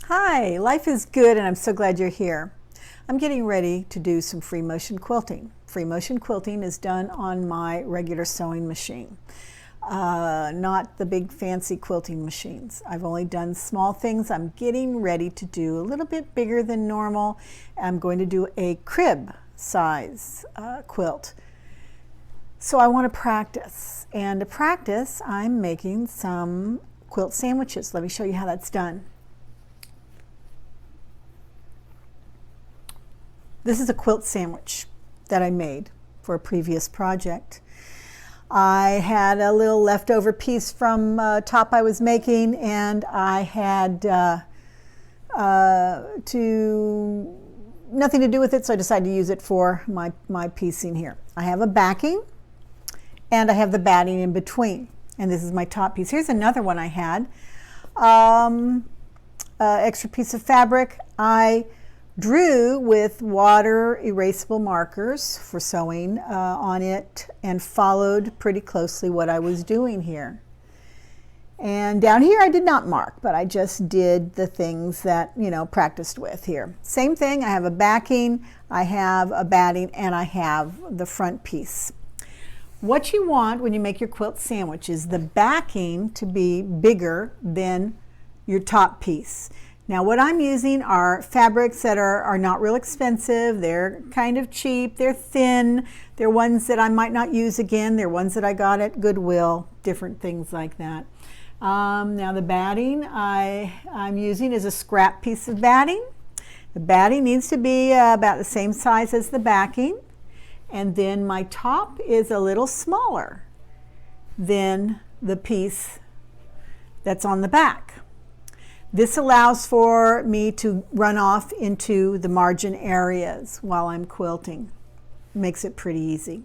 Hi, life is good and I'm so glad you're here. I'm getting ready to do some free motion quilting. Free motion quilting is done on my regular sewing machine, not the big fancy quilting machines. I've only done small things. I'm getting ready to do a little bit bigger than normal. I'm going to do a crib size quilt. So I want to practice, and to practice I'm making some quilt sandwiches. Let me show you how that's done. This is a quilt sandwich that I made for a previous project. I had a little leftover piece from a top I was making, and I had nothing to do with it, so I decided to use it for my piecing here. I have a backing, and I have the batting in between, and this is my top piece. Here's another one I had. Extra piece of fabric. I drew with water erasable markers for sewing on it and followed pretty closely what I was doing here. And down here I did not mark, but I just did the things that, practiced with here. Same thing, I have a backing, I have a batting, and I have the front piece. What you want when you make your quilt sandwich is the backing to be bigger than your top piece. Now what I'm using are fabrics that are not real expensive. They're kind of cheap, they're thin, they're ones that I might not use again, they're ones that I got at Goodwill, different things like that. Now the batting I'm using is a scrap piece of batting. The batting needs to be about the same size as the backing, and then my top is a little smaller than the piece that's on the back. This allows for me to run off into the margin areas while I'm quilting. Makes it pretty easy.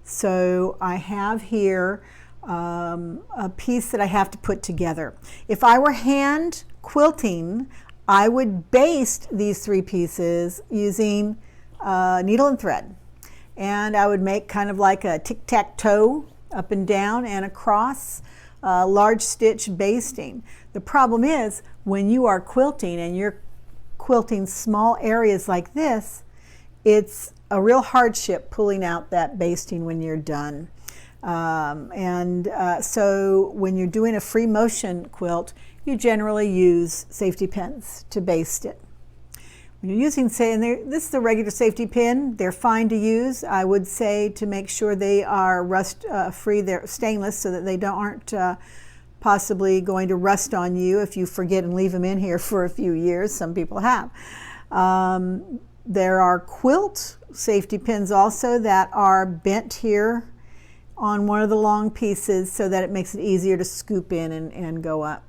So I have here a piece that I have to put together. If I were hand quilting, I would baste these three pieces using needle and thread. And I would make kind of like a tic-tac-toe up and down and across. Large stitch basting. The problem is when you are quilting and you're quilting small areas like this, it's a real hardship pulling out that basting when you're done. So when you're doing a free motion quilt, you generally use safety pins to baste it. When you're using, this is the regular safety pin, they're fine to use. I would say to make sure they are rust free, they're stainless so that they aren't possibly going to rust on you if you forget and leave them in here for a few years. Some people have. There are quilt safety pins also that are bent here on one of the long pieces so that it makes it easier to scoop in and go up.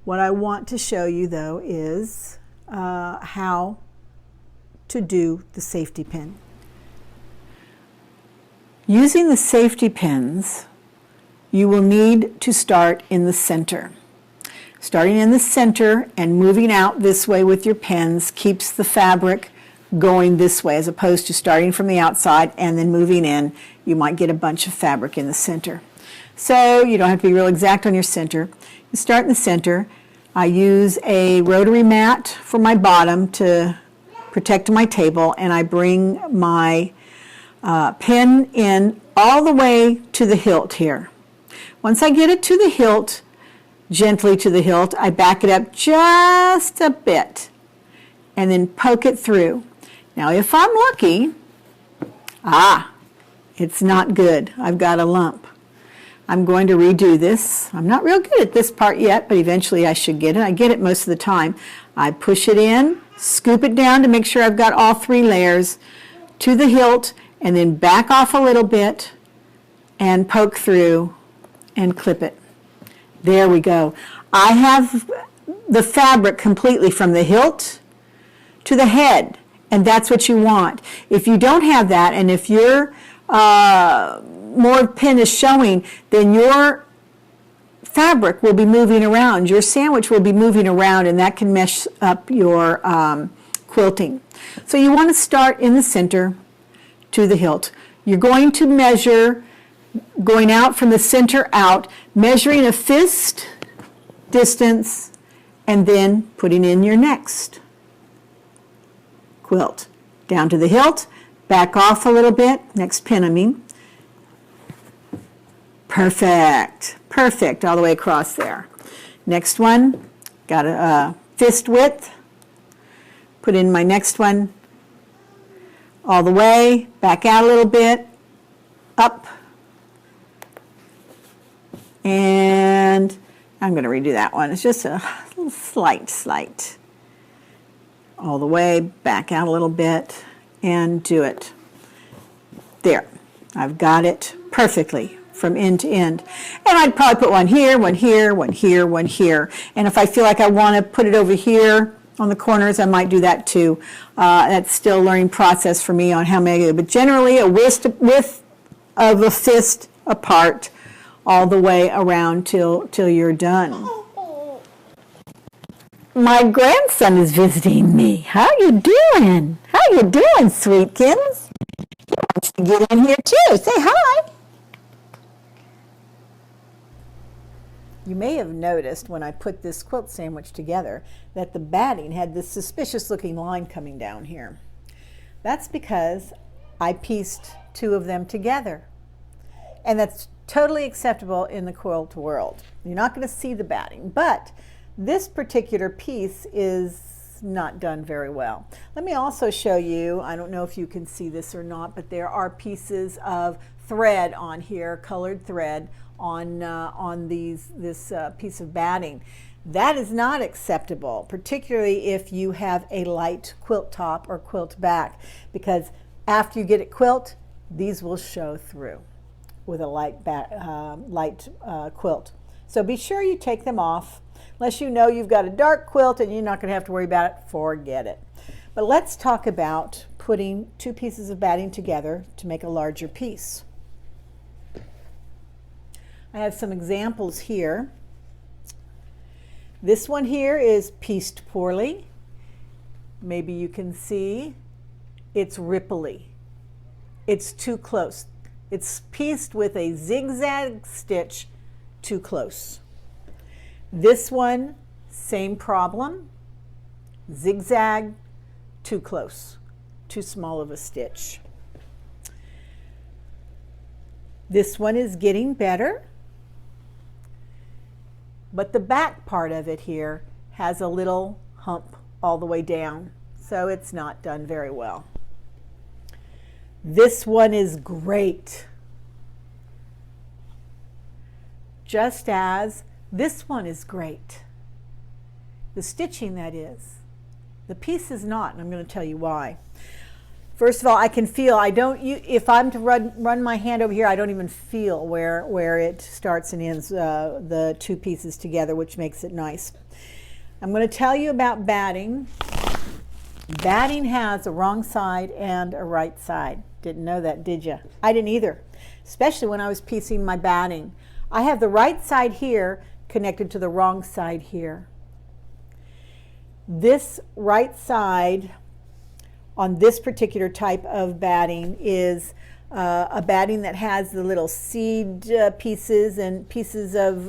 What I want to show you though is how to do the safety pin. Using the safety pins, you will need to start in the center. Starting in the center and moving out this way with your pins keeps the fabric going this way, as opposed to starting from the outside and then moving in. You might get a bunch of fabric in the center. So you don't have to be real exact on your center. You start in the center. I use a rotary mat for my bottom to protect my table, and I bring my pin in all the way to the hilt here. Once I get it to the hilt, gently to the hilt, I back it up just a bit and then poke it through. Now if I'm lucky, it's not good. I've got a lump. I'm going to redo this. I'm not real good at this part yet, but eventually I should get it. I get it most of the time. I push it in, scoop it down to make sure I've got all three layers to the hilt, and then back off a little bit and poke through and clip it. There we go. I have the fabric completely from the hilt to the head, and that's what you want. If you don't have that, and if your more pin is showing, then your fabric will be moving around. Your sandwich will be moving around, and that can mess up your quilting. So you want to start in the center to the hilt. You're going to measure, going out from the center out, measuring a fist distance and then putting in your next quilt. Down to the hilt, back off a little bit, next pin I mean. Perfect, perfect, all the way across there. Next one, got a fist width. Put in my next one all the way, back out a little bit, up, and I'm going to redo that one. It's just a little slight, all the way, back out a little bit, and do it. There, I've got it perfectly from end to end. And I'd probably put one here, one here, one here, one here. And if I feel like I want to put it over here on the corners, I might do that too. That's still a learning process for me on how many, but generally a width of a fist apart all the way around till you're done. My grandson is visiting me. How you doing? How you doing, sweetkins? He wants to get in here too. Say hi. You may have noticed when I put this quilt sandwich together that the batting had this suspicious looking line coming down here. That's because I pieced two of them together. And that's totally acceptable in the quilt world. You're not going to see the batting, but this particular piece is not done very well. Let me also show you, I don't know if you can see this or not, but there are pieces of thread on here, colored thread, on this piece of batting. That is not acceptable, particularly if you have a light quilt top or quilt back, because after you get it quilt, these will show through with a light quilt. So be sure you take them off. Unless you know you've got a dark quilt and you're not going to have to worry about it, forget it. But let's talk about putting two pieces of batting together to make a larger piece. I have some examples here. This one here is pieced poorly. Maybe you can see it's ripply. It's too close. It's pieced with a zigzag stitch too close. This one, same problem. Zigzag, too close, too small of a stitch. This one is getting better, but the back part of it here has a little hump all the way down, so it's not done very well. This one is great, just as this one is great. The stitching, that is. The piece is not, and I'm going to tell you why. First of all, I can feel, if I'm to run my hand over here, I don't even feel where it starts and ends, the two pieces together, which makes it nice. I'm going to tell you about batting. Batting has a wrong side and a right side. Didn't know that, did you? I didn't either, especially when I was piecing my batting. I have the right side here connected to the wrong side here. This right side on this particular type of batting is a batting that has the little seed pieces and pieces of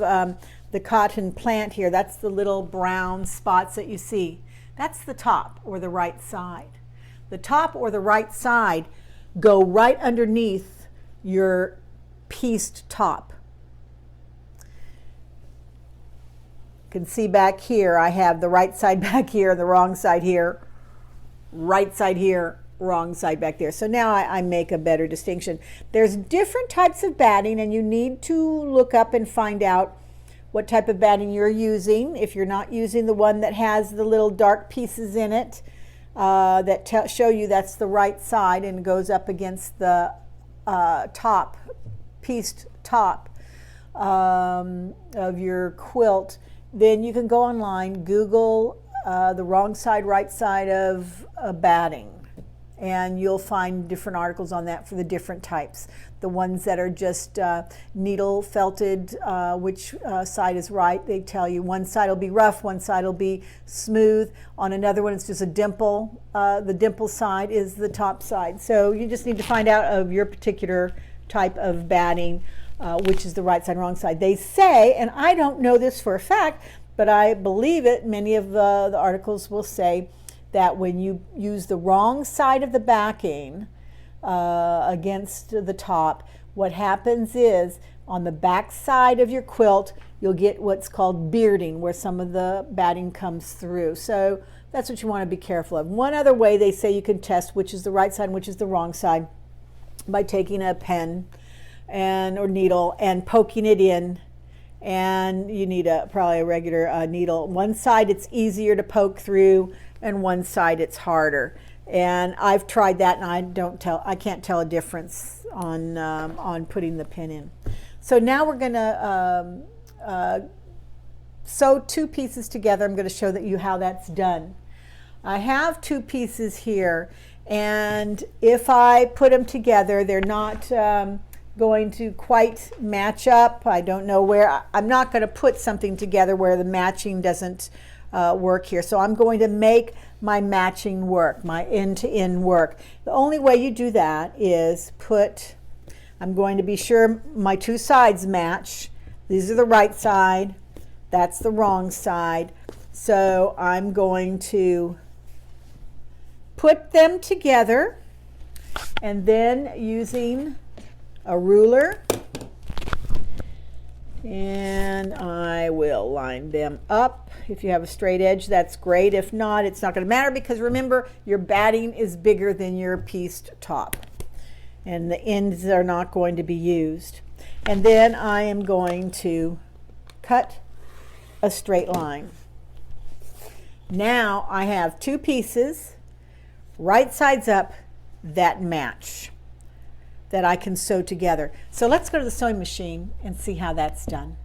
the cotton plant here. That's the little brown spots that you see. That's the top or the right side. The top or the right side go right underneath your pieced top. You can see back here I have the right side back here and the wrong side here, right side here, wrong side back there. So now I make a better distinction. There's different types of batting, and you need to look up and find out what type of batting you're using. If you're not using the one that has the little dark pieces in it that show you that's the right side and goes up against the top, pieced top of your quilt, then you can go online, Google the wrong side, right side of batting, and you'll find different articles on that for the different types. The ones that are just needle felted, which side is right, they tell you one side will be rough, one side will be smooth. On another one it's just a dimple. The dimple side is the top side. So you just need to find out of your particular type of batting which is the right side, wrong side. They say, and I don't know this for a fact, but I believe it. Many of the articles will say that when you use the wrong side of the backing against the top, what happens is on the back side of your quilt, you'll get what's called bearding, where some of the batting comes through. So that's what you want to be careful of. One other way they say you can test which is the right side and which is the wrong side, by taking a pen or needle and poking it in, and you need probably a regular needle. One side it's easier to poke through, and one side it's harder. And I've tried that, and I can't tell a difference on putting the pin in. So now we're going to sew two pieces together. I'm going to show you how that's done. I have two pieces here, and if I put them together, they're not going to quite match up. I don't know where. I'm not going to put something together where the matching doesn't work here. So I'm going to make my matching work, my end-to-end work. The only way you do that is I'm going to be sure my two sides match. These are the right side, that's the wrong side. So I'm going to put them together, and then using a ruler, and I will line them up. If you have a straight edge, that's great. If not, it's not going to matter, because remember, your batting is bigger than your pieced top, and the ends are not going to be used. And then I am going to cut a straight line. Now I have two pieces, right sides up, that match, that I can sew together. So let's go to the sewing machine and see how that's done.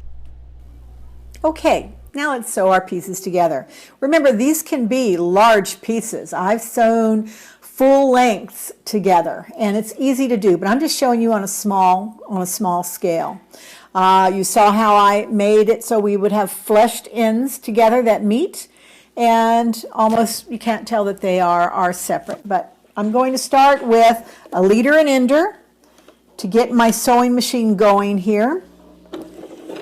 Okay, now let's sew our pieces together. Remember, these can be large pieces. I've sewn full lengths together, and it's easy to do, but I'm just showing you on a small scale. You saw how I made it so we would have fleshed ends together that meet, and almost you can't tell that they are separate. But I'm going to start with a leader and ender to get my sewing machine going here.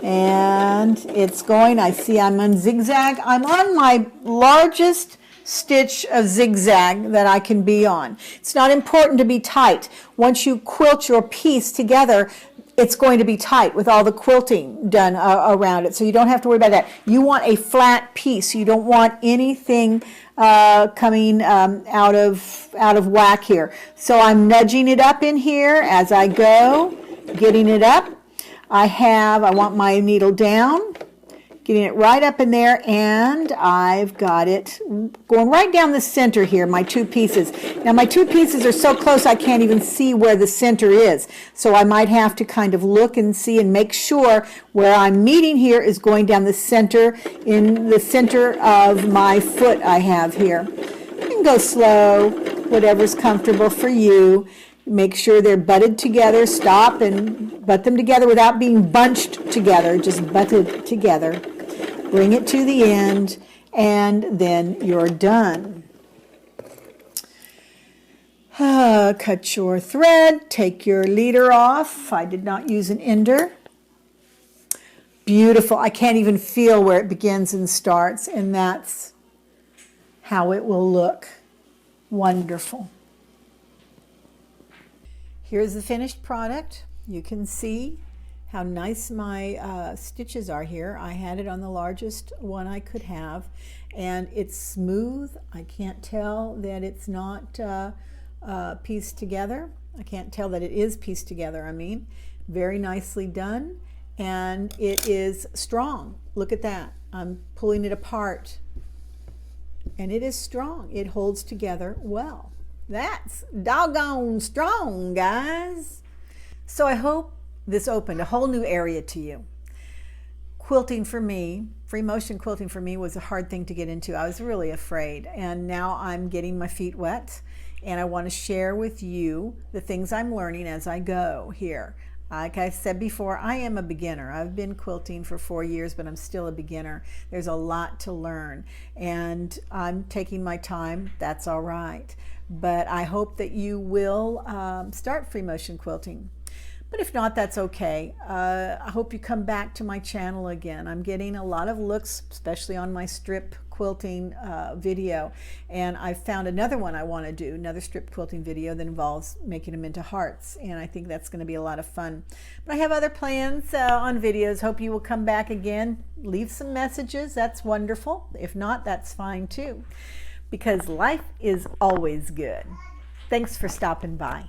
And it's going, I see I'm on zigzag. I'm on my largest stitch of zigzag that I can be on. It's not important to be tight. Once you quilt your piece together, it's going to be tight with all the quilting done around it, so you don't have to worry about that. You want a flat piece. You don't want anything coming out of whack here. So I'm nudging it up in here as I go, getting it up. I want my needle down, getting it right up in there, and I've got it going right down the center here, my two pieces. Now my two pieces are so close I can't even see where the center is, so I might have to kind of look and see and make sure where I'm meeting here is going down the center, in the center of my foot I have here. You can go slow, whatever's comfortable for you. Make sure they're butted together. Stop and butt them together without being bunched together, just butted together. Bring it to the end, and then you're done. Cut your thread, take your leader off. I did not use an ender. Beautiful. I can't even feel where it begins and starts, and that's how it will look. Wonderful. Here's the finished product. You can see how nice my stitches are here. I had it on the largest one I could have, and it's smooth. I can't tell that it's not pieced together. I can't tell that it is pieced together, I mean. Very nicely done, and it is strong. Look at that. I'm pulling it apart, and it is strong. It holds together well. That's doggone strong, guys. So I hope this opened a whole new area to you. Quilting for me, free motion quilting for me, was a hard thing to get into. I was really afraid, and now I'm getting my feet wet, and I want to share with you the things I'm learning as I go here. Like I said before, I am a beginner. I've been quilting for 4 years, but I'm still a beginner. There's a lot to learn, and I'm taking my time. That's all right. But I hope that you will start free motion quilting. But if not, that's okay. I hope you come back to my channel again. I'm getting a lot of looks, especially on my strip quilting video. And I found another one I want to do, another strip quilting video that involves making them into hearts. And I think that's going to be a lot of fun. But I have other plans on videos. Hope you will come back again. Leave some messages. That's wonderful. If not, that's fine too. Because life is always good. Thanks for stopping by.